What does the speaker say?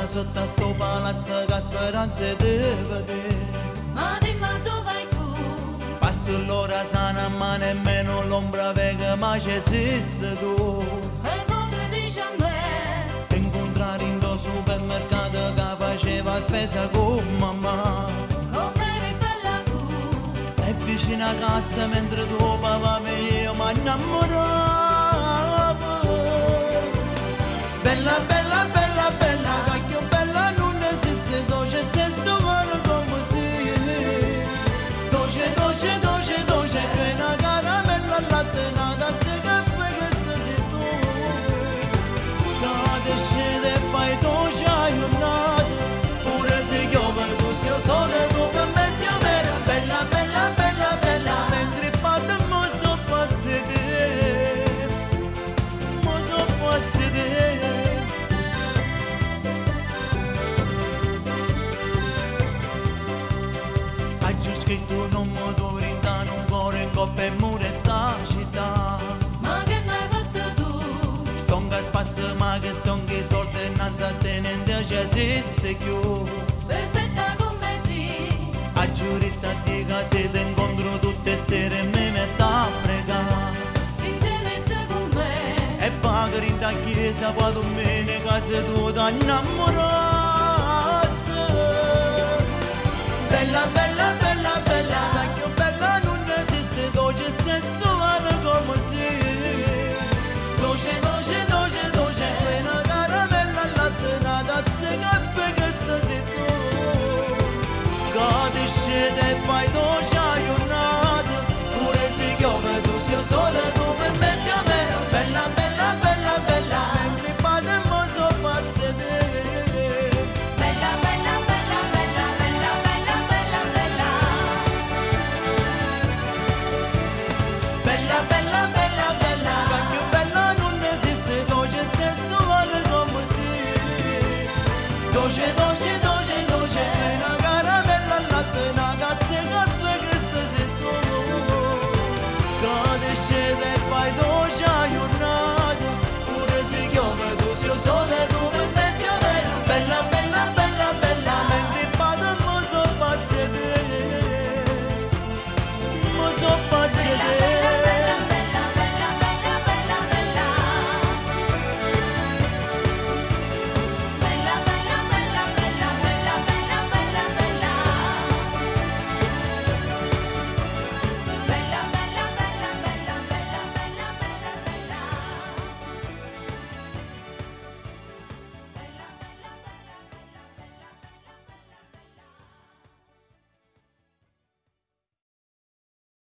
sotto a sto palazzo che speranze te vedere. Ma dimmi dove vai tu? Passo l'ora sana ma nemmeno l'ombra vega ma c'è esiste tu. E poi ti dici a me, Ti incontrare in do supermercato che faceva spesa con mamma. come eri bella tu. E vicino a casa mentre tu papà io mi innamoravo. Bella, bella, bella, bella, cacchio bella non esiste, dolce senza umano come si. Dolce, dolce, dolce, dolce, è una caramella al latte, una tazza di caffè che sei tu. Cade, scende e fai dolce a giornata, pure se piove tu sia sole, tu per me sia vera. Bella, bella, bella, bella, mentre fatto mo so pazzi di te, mo so pazzi di te. Ho scritto non mi brindano un cuore in coppa e mura sta città. Ma che ne hai fatto tu? Stonga spassa ma che son che sorte innanzi a te niente ci esiste più. Perfetta come sì. A giurita di che se ti incontro tutte le sere e mi metto a pregare. Si ti mette con me. E pagare in chiesa poi domenica seduta innamorata. Bella, bella.